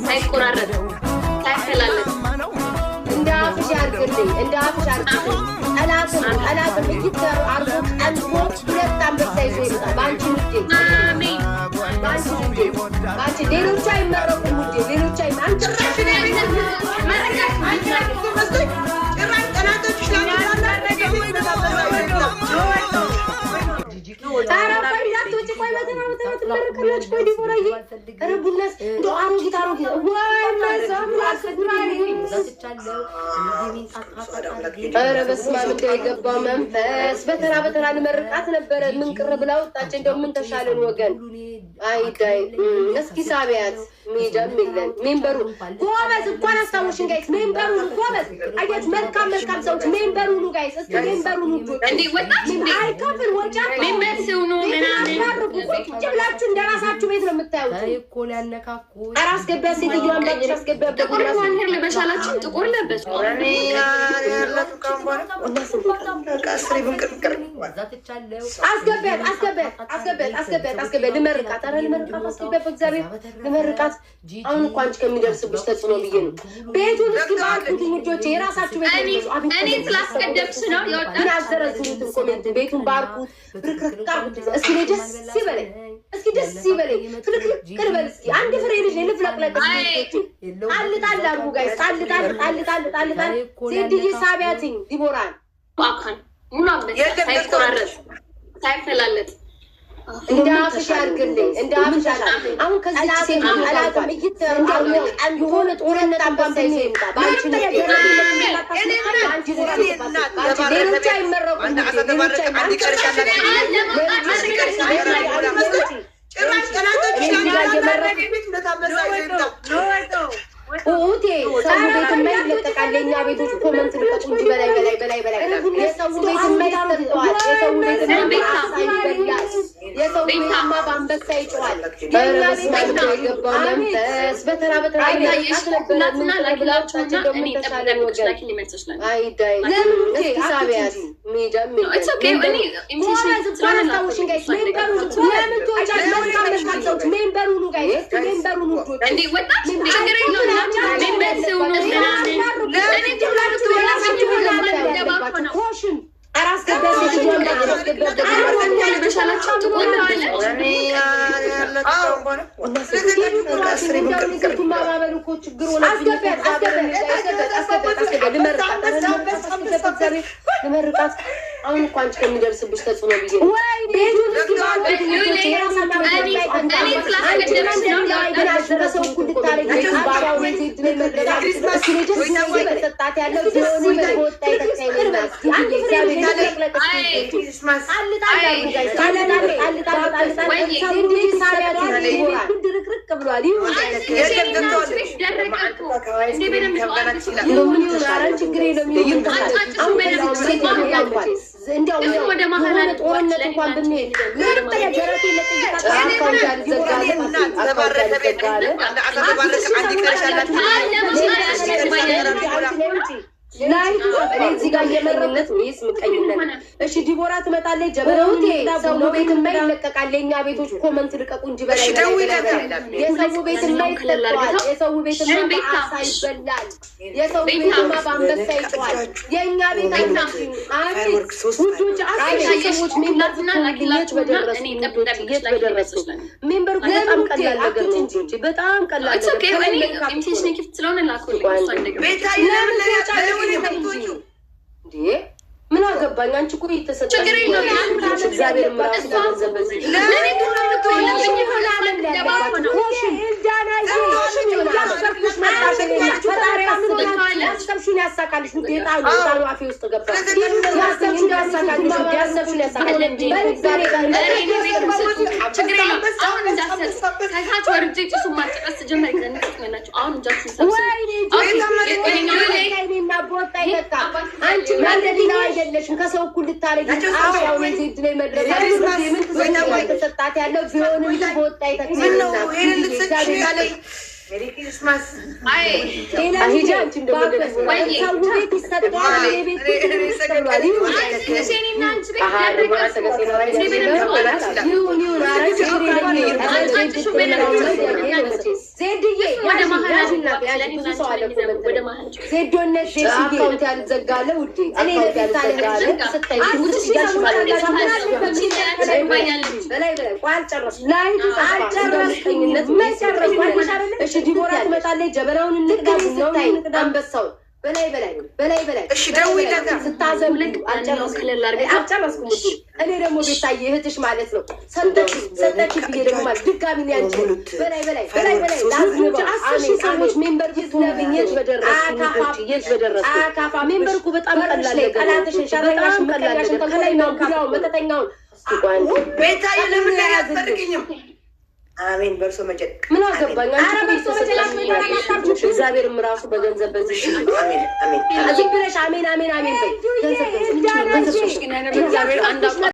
ሳይቆራረጥ ሳይፈላለጥ እንደ አፍሽ ያርግልኝ እንደ አፍሽ ያርግልኝ። ጠላትም እይተሩ አርጎ ቀንፎ ሁለት አንበሳ ይዞ ይመጣል። በአንቺ ንዴት አሜን። በአንቺ ሌሎቹ አይመረቁም ውዴ፣ ሌሎቹ የገባው መንፈስ በተራ ልመርቃት ነበረ። ምን ቅር ብላ ወጣች? እንደው ምን ተሻለን ወገን? አይዳይ እስኪ ሳቢያት ሚደም ይለን ሜምበሩ ጎበዝ እንኳን አስታወሽን ጋይስ። ሜምበሩ ጎበዝ አያችሁ፣ መልካም ሰዎች ሜምበሩ ነው ጋይስ። እስኪ ሜምበሩ ነው እንዴ ወጣች እንዴ አይከፍል ወጫ ሜምበር ሲሆኑ ምናምን ቁጭ እንዳራሳችሁ ቤት ነው የምታዩት እኮ ያነካኩ። አራስ ገበያ ሴትዮዋን ባጭ አስገበያ ጥቁር ዋንሄር ለበሻላችሁ ጥቁር ለበስ አስገቢያት ልመርቃት። ኧረ ልመርቃት አስገቢያት በእግዚአብሔር ልመርቃት። አሁን እኮ አንቺ ከሚደርስብሽ ተጽዕኖ ብዬ ነው። ቤቱን እስኪ ባርኩት ልጆቼ፣ የራሳችሁ ቤት እኔ ስላስቀደምሽ ነው የወጣ ያዘረዝሩትን ኮሜንት ቤቱን ባርኩት፣ ብርክርካ እስኪ ደስ ይበለኝ፣ እስኪ ደስ ይበለኝ፣ ፍልቅልቅ ቅርበል እስኪ አንድ ፍሬ ልጅ ልፍለቅለቅ ጣል አርጉ ጋይስ፣ ጣል ሴትዬ ሳቢያትኝ ዲቦራን ባካን ሙሉ አበሳ ሳይቆራረጥ ሳይፈላለጥ እንደ አፍሽ ያርግልኝ እንደ አፍሽ ያርግልኝ። አሁን ከዚህ ሴት አላውቅም እይተሩ አንዱ ሆነ ጦርነት አንባንባ ይሰጣ ባንቺ ነው ሌሎች አይመረቁም ኡቴ ሰው ቤት የማይለቀቃል። የእኛ ቤቶች ኮመንት ልቀቁ እንጂ በላይ የሰው ቤት የማይሰጠዋል። የሰው ቤትማ በአንበሳ ይጮሃል። የእኛ ቤት የገባው መንፈስ በተራ ነበረና ላኪላችሁና እኔ ጠብቀን ወገን አይዳይ እስኪ ሳቢያት ሚደም ሜምበሩ ጋይስ ሜምበሩ እንዴ ወጣች ችግር የለውም ልመርቃት። አሁን እኮ አንቺ ከሚደርስብሽ ተጽዕኖ ብዬ ወደ ማህላል ጦርነት እንኳን ብንሄድ እዚህ ጋር የመረነት ወይስ ምቀኝነት? እሺ ዲቦራ ትመጣለች። ጀበረውቴ ሰው ቤት የማይለቀቃል። የእኛ ቤቶች ኮመንት ልቀቁ እንጂ በላይ የሰው ቤት የማይለቀቃል። የሰው ቤት በአሳ ይበላል። የሰው ቤትማ በአንበሳ ይጮሃል። የእኛ ቤት ውዶች ሰዎች ሜምበርና ላኪላች በደረሱ በደረሱ ሜምበር በጣም ቀላል ነገር ነው እንጂ በጣም ቀላል ኢንቴንሽን ጊፍት ስለሆነ ላኩልኝ ምን አገባኝ? አንቺ እኮ እየተሰጠ እግዚአብሔር ምራሱ ተገንዘበዝ ያሰብሽን ያሳካልሽ። አፌ ውስጥ ገባ ያሰብሽን ያሳካልሽ። ያሰብሽን ያሳካልሽ። አይደለሽም ከሰው እኩል ልታረጊ ተሰጣት ያለው ቢሆንም በወጣ ዜዶነት አካውንት ያልዘጋለ ውዴ እኔ ለታለ ስታይ ውስጥ ያሽ ማለት በላይ እሺ ዲቦራ ትመጣለች ጀበናውን እንቅዳም ነው አንበሳው በላይ እሺ ደውይለት ስታዘምልኝ አልጨረስኩም እኔ ደግሞ ቤታዬ እህትሽ ማለት ነው ሰጠች ብዬ ደግሞ ማለት ድጋሚ ነው ያንቺ በላይ ላዝምባ ሰዎች ሜምበር ትነብኝት በደረስኩ አካፋ ሜምበር እኮ በጣም ቀላል ነው ቀላትሽን ሸራሽን መቀላሽን ከላይ ነው ጉዳው መተተኛው ቤታዬ ለምን ላይ አትፈልግኝም አሜን በርሶ መጨቅ ምን አገባኝ አረ በርሶ መጨቅ እግዚአብሔርም ራሱ በገንዘብ በዚህ አሜን አሜን አሜን አሜን በይ ገንዘብ እግዚአብሔር አንድ